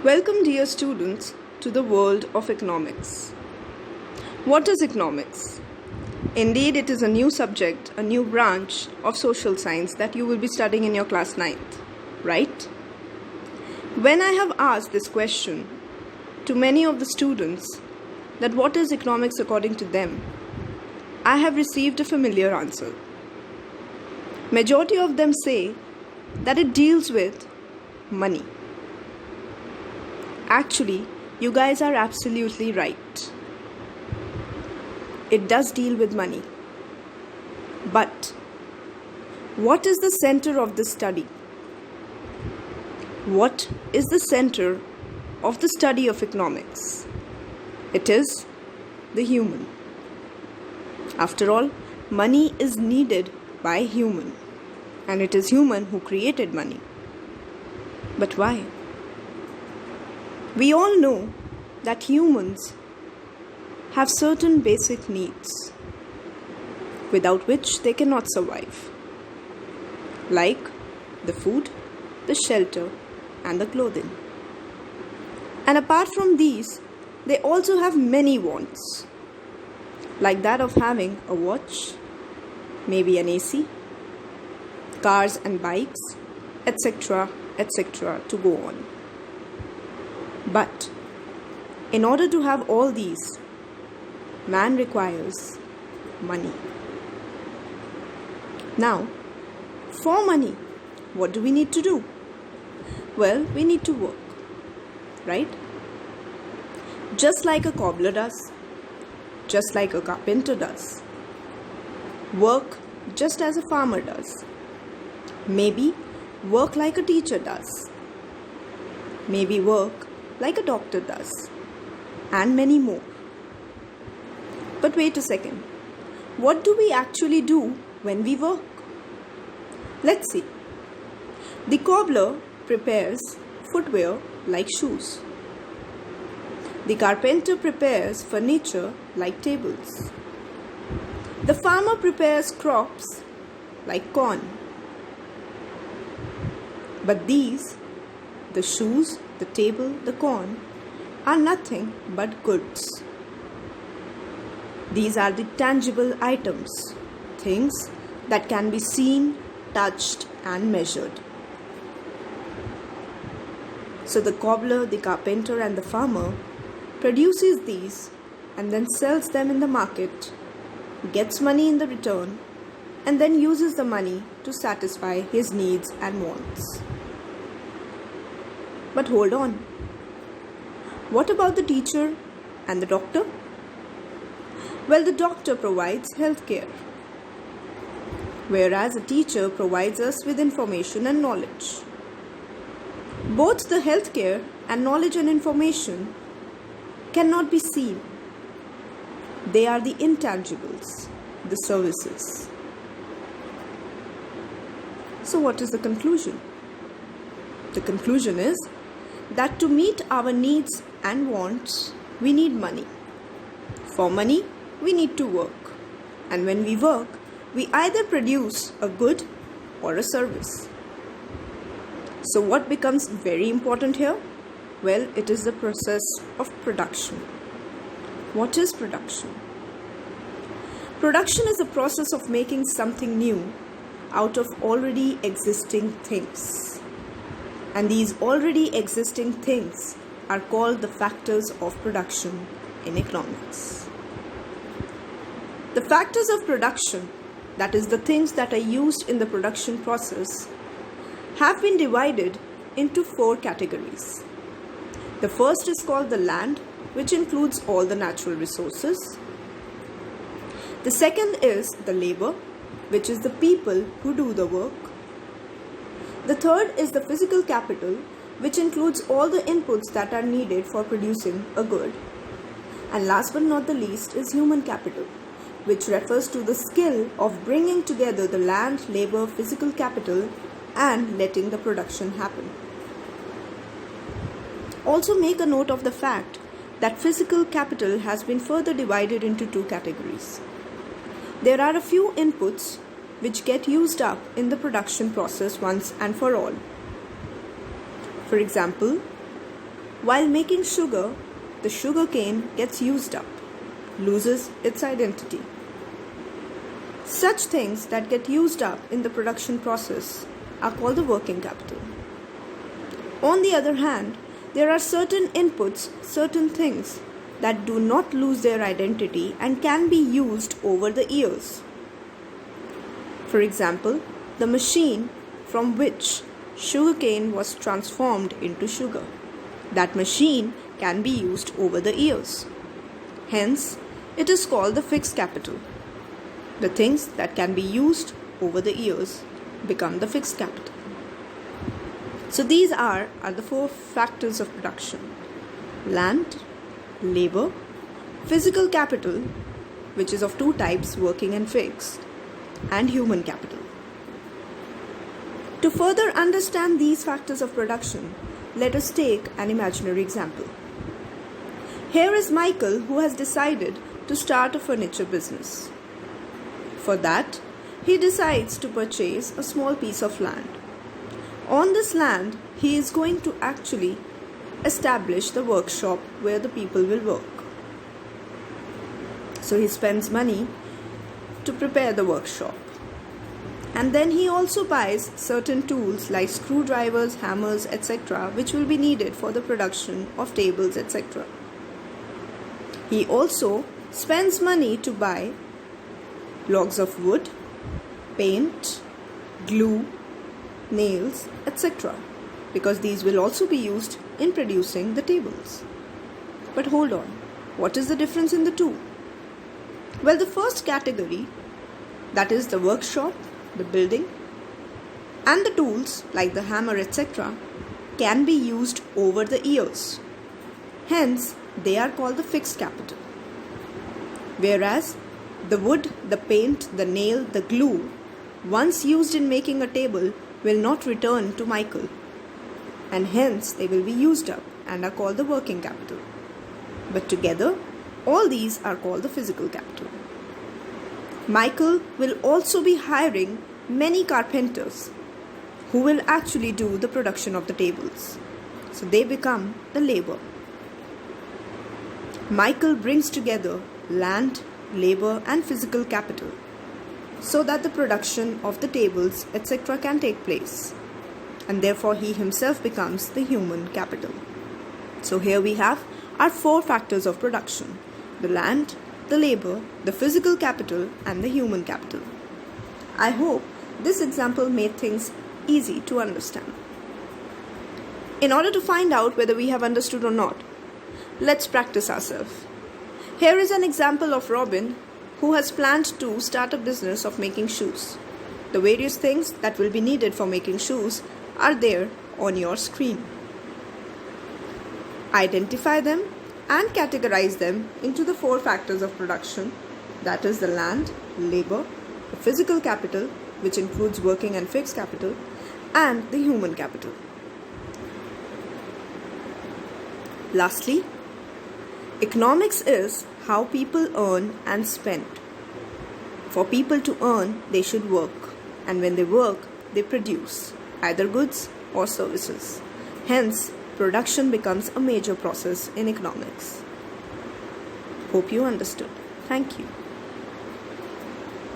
Welcome, dear students, to the world of economics. What is economics? Indeed, it is a new subject, a new branch of social science that you will be studying in your class 9th, right? When I have asked this question to many of the students that what is economics according to them, I have received a familiar answer. Majority of them say that it deals with money. Actually, you guys are absolutely right. It does deal with money. But what is the center of the study? What is the center of the study of economics? It is the human. After all, money is needed by human, and it is human who created money. But why? We all know that humans have certain basic needs without which they cannot survive, like the food, the shelter, and the clothing. And apart from these, they also have many wants, like that of having a watch, maybe an AC, cars and bikes, etc., etc., to go on. But in order to have all these, man requires money. Now, for money, what do we need to do? Well, we need to work, right? Just like a cobbler does, just like a carpenter does. Work just as a farmer does. Maybe work like a teacher does. Maybe work like a doctor does, and many more. But wait a second, what do we actually do when we work? Let's see. The cobbler prepares footwear like shoes. The carpenter prepares furniture like tables. The farmer prepares crops like corn. But these, the shoes, the table, the corn, are nothing but goods. These are the tangible items, things that can be seen, touched, and measured. So the cobbler, the carpenter, and the farmer produces these and then sells them in the market, gets money in the return, and then uses the money to satisfy his needs and wants. But hold on. What about the teacher and the doctor? Well, the doctor provides health care, whereas a teacher provides us with information and knowledge. Both the health care and knowledge and information cannot be seen. They are the intangibles, the services. So what is the conclusion? The conclusion is that to meet our needs and wants, we need money. For money, we need to work. And when we work, we either produce a good or a service. So what becomes very important here? Well, it is the process of production. What is production? Production is the process of making something new out of already existing things. And these already existing things are called the factors of production in economics. The factors of production, that is the things that are used in the production process, have been divided into 4 categories. The first is called the land, which includes all the natural resources. The second is the labor, which is the people who do the work. The third is the physical capital, which includes all the inputs that are needed for producing a good. And last but not the least is human capital, which refers to the skill of bringing together the land, labor, physical capital and letting the production happen. Also make a note of the fact that physical capital has been further divided into 2 categories. There are a few inputs which get used up in the production process once and for all. For example, While making sugar, the sugar cane gets used up, loses its identity. Such things that get used up in the production process are called the working capital. On the other hand, there are certain inputs, certain things that do not lose their identity and can be used over the years. For example, the machine from which sugarcane was transformed into sugar. That machine can be used over the years. Hence, it is called the fixed capital. The things that can be used over the years become the fixed capital. So these are the four factors of production: land, labor, physical capital, which is of two types, working and fixed, and human capital. To further understand these factors of production, let us take an imaginary example. Here is Michael, who has decided to start a furniture business. For that, he decides to purchase a small piece of land. On this land, he is going to actually establish the workshop where the people will work. So he spends money to prepare the workshop. And then he also buys certain tools like screwdrivers, hammers, etc., which will be needed for the production of tables, etc. He also spends money to buy logs of wood, paint, glue, nails, etc., because these will also be used in producing the tables. But hold on, what is the difference in the two? Well, the first category, that is the workshop, the building, and the tools like the hammer, etc., can be used over the years. Hence, they are called the fixed capital. Whereas the wood, the paint, the nail, the glue, once used in making a table, will not return to Michael, and hence they will be used up and are called the working capital. But together, all these are called the physical capital. Michael will also be hiring many carpenters who will actually do the production of the tables. So they become the labor. Michael brings together land, labor, and physical capital so that the production of the tables, etc., can take place. And therefore, he himself becomes the human capital. So here we have our four factors of production: the land, the labor, the physical capital, and the human capital. I hope this example made things easy to understand. In order to find out whether we have understood or not, let's practice ourselves. Here is an example of Robin, who has planned to start a business of making shoes. The various things that will be needed for making shoes are there on your screen. Identify them and categorize them into the four factors of production, that is the land, labor, the physical capital, which includes working and fixed capital, and the human capital. Lastly, economics is how people earn and spend. For people to earn, they should work, and when they work, they produce either goods or services. Hence, production becomes a major process in economics. Hope you understood. Thank you.